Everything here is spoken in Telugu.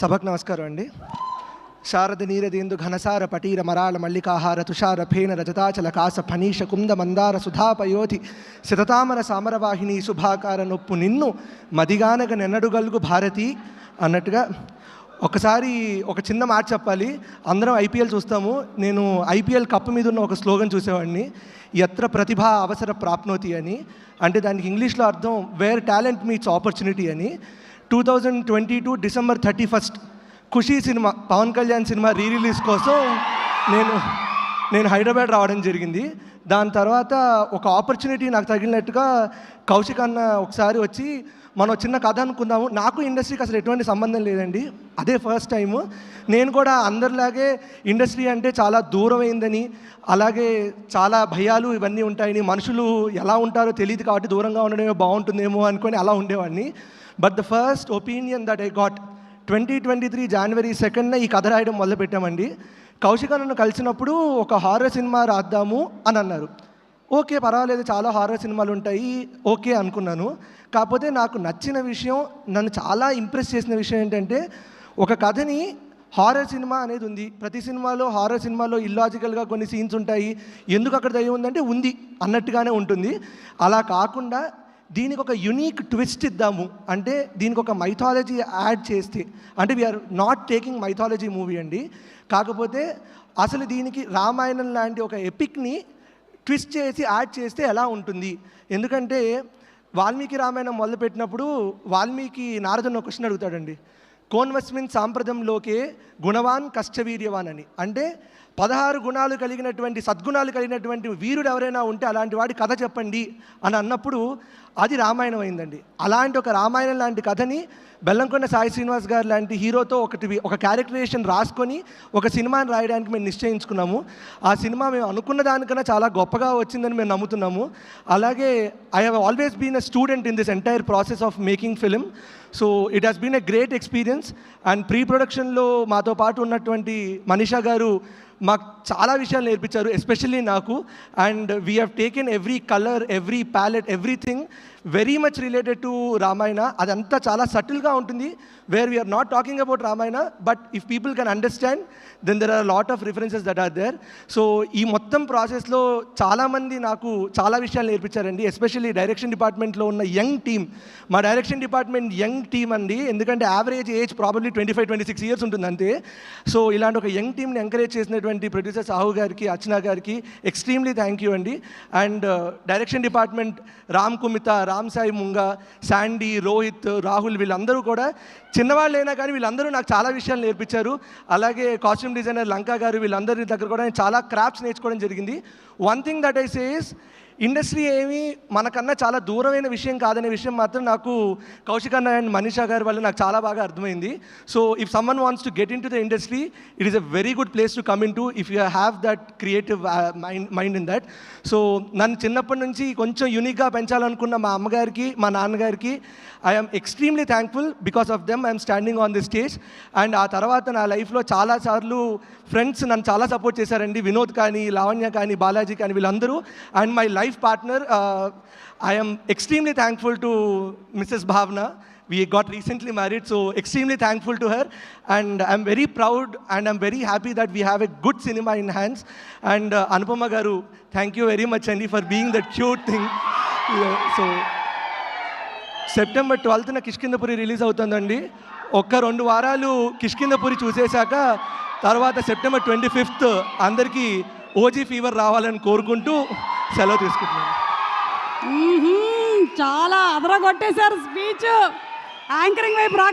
సభకు నమస్కారం అండి. శారద నీరదేందు ఘనసార పటీర మరాళ మల్లికాహార తుషార ఫేన రజతాచల కాస ఫణీష కుంద మందార సుధాపయోధి శతతామర సామరవాహిని శుభాకార నొప్పు నిన్ను మదిగానగ నెన్నడుగలుగు భారతి అన్నట్టుగా ఒకసారి ఒక చిన్న మాట చెప్పాలి. అందరం ఐపీఎల్ చూస్తాము. నేను ఐపీఎల్ కప్పు మీద ఉన్న ఒక స్లోగన్ చూసేవాడిని, యత్ర ప్రతిభ అవసర ప్రాప్నోతి అని. అంటే దానికి ఇంగ్లీష్లో అర్థం వేర్ టాలెంట్ మీట్స్ ఆపర్చునిటీ అని. 2022 December 31 Kushi cinema, Pawan Kalyan cinema release కోసం నేను హైదరాబాద్ రావడం జరిగింది. దాని తర్వాత ఒక ఆపర్చునిటీ నాకు తగిలినట్టుగా కౌశిక్ అన్న ఒకసారి వచ్చి మనం చిన్న కథ అనుకుందాము. నాకు ఇండస్ట్రీకి అసలు ఎటువంటి సంబంధం లేదండి, అదే ఫస్ట్ టైము. నేను కూడా అందరిలాగే ఇండస్ట్రీ అంటే చాలా దూరమైందని, అలాగే చాలా భయాలు ఇవన్నీ ఉంటాయని, మనుషులు ఎలా ఉంటారో తెలియదు కాబట్టి దూరంగా ఉండడమే బాగుంటుందేమో అనుకొని అలా ఉండేవాడిని. But the first opinion that I got 2023 జనవరి 2 ఈ కథ రాయడం మొదలుపెట్టామండి. కౌశిక్ నన్ను కలిసినప్పుడు ఒక హారర్ సినిమా రాద్దాము అని అన్నారు. ఓకే, పర్వాలేదు, చాలా హారర్ సినిమాలు ఉంటాయి, ఓకే అనుకున్నాను. కాకపోతే నాకు నచ్చిన విషయం, నన్ను చాలా ఇంప్రెస్ చేసిన విషయం ఏంటంటే, ఒక కథని హారర్ సినిమా అనేది ఉంది. ప్రతి సినిమాలో హారర్ సినిమాలో ఇల్లాజికల్గా కొన్ని సీన్స్ ఉంటాయి, ఎందుకు అక్కడ దయ్యం ఉందంటే ఉంది అన్నట్టుగానే ఉంటుంది. అలా కాకుండా దీనికి ఒక యునీక్ ట్విస్ట్ ఇద్దాము అంటే, దీనికి ఒక మైథాలజీ యాడ్ చేస్తే, అంటే we're not taking mythology movie అండి, కాకపోతే అసలు దీనికి రామాయణం లాంటి ఒక ఎపిక్ని ట్విస్ట్ చేసి యాడ్ చేస్తే ఎలా ఉంటుంది. ఎందుకంటే వాల్మీకి రామాయణం మొదలుపెట్టినప్పుడు వాల్మీకి నారదుని ఒక క్వశ్చన్ అడుగుతాడండి, కోన్వస్మిన్ సాంప్రదంలోకే గుణవాన్ కష్టవీర్యవాన్ అని. అంటే 16 గుణాలు కలిగినటువంటి, సద్గుణాలు కలిగినటువంటి వీరుడు ఎవరైనా ఉంటే అలాంటి వాడి కథ చెప్పండి అని అన్నప్పుడు అది రామాయణం అయిందండి. అలాంటి ఒక రామాయణం లాంటి కథని బెల్లంకొండ సాయి శ్రీనివాస్ గారు లాంటి హీరోతో ఒక క్యారెక్టరేషన్ రాసుకొని ఒక సినిమాని రాయడానికి మేము నిశ్చయించుకున్నాము. ఆ సినిమా మేము అనుకున్న దానికన్నా చాలా గొప్పగా వచ్చిందని మేము నమ్ముతున్నాము. అలాగే I have always been a student in this entire process of making film. So it has been a great experience. And pre ప్రొడక్షన్లో మాతో పాటు ఉన్నటువంటి మనీషా గారు మాకు చాలా విషయాలు నేర్పించారు, ఎస్పెషల్లీ నాకు. And we have taken every colour, every palette, everything very much related to Ramayana. అదంతా చాలా సటిల్గా ఉంటుంది, where we're not talking about Ramayana, but if people can understand then there are lot of references that are there. So ఈ మొత్తం ప్రాసెస్లో చాలామంది నాకు చాలా విషయాలు నేర్పించారండి, ఎస్పెషల్లీ డైరెక్షన్ డిపార్ట్మెంట్లో ఉన్న యంగ్ టీమ్. మా డైరెక్షన్ డిపార్ట్మెంట్ యంగ్ టీమ్ అండి, ఎందుకంటే యావరేజ్ ఏజ్ ప్రాబబ్లీ 25-26 ఇయర్స్ ఉంటుంది అంతే. సో ఇలాంటి ఒక యంగ్ టీమ్ని ఎంకరేజ్ చేసినటువంటి ప్రొడ్యూసర్ సాహు గారికి, అర్చన గారికి ఎక్స్ట్రీమ్లీ థ్యాంక్ యూ అండి. And direction department Ram Kumitha, Ram Sai Munga, Sandy, Rohit, Rahul, వీళ్ళందరూ కూడా చిన్నవాళ్ళైనా కానీ వీళ్ళందరూ నాకు చాలా విషయాలు నేర్పించారు. అలాగే కాస్ట్యూమ్ డిజైనర్ లంకా గారు, వీళ్ళందరి దగ్గర కూడా నేను చాలా క్రాఫ్ట్స్ నేర్చుకోవడం జరిగింది. One thing that I say is, industry ఏమి మనకన్నా చాలా దూరమైన విషయం కాదనే విషయం మాత్రం నాకు కౌశిక్ అన్న అండ్ మనీషా గారి వల్ల నాకు చాలా బాగా అర్థమైంది. So if someone wants to get in to the industry, it is a very good place to come in to if you have that creative mind in that. So నన్ను చిన్నప్పటి నుంచి కొంచెం యూనిక్గా పెంచాలనుకున్న మా అమ్మగారికి, మా నాన్నగారికి I'm extremely thankful. Because of them I'm standing on the stage. And ఆ తర్వాత నా లైఫ్లో చాలాసార్లు ఫ్రెండ్స్ నన్ను చాలా సపోర్ట్ చేశారండి, వినోద్ కానీ, లావణ్య కానీ, బాలాజీ కానీ, వీళ్ళందరూ. And my life partner, I am extremely thankful to Mrs. Bhavna. We got recently married, so extremely thankful to her. And I'm very proud and I'm very happy that we have a good cinema in hands. And Anupama garu, thank you very much Andy for being that cute thing. So September 12th Kishkindhapuri release అవుతుందండి. ఒక్క 2 వారాలు కిష్కిందపురి చూసేశాక తర్వాత September 25th అందరికీ ఓజీ ఫీవర్ రావాలని కోరుకుంటూ సెలవు తీసుకుంటున్నాను. చాలా అదరగొట్టేశారు స్పీచ్. యాంకరింగ్ వైపు రాక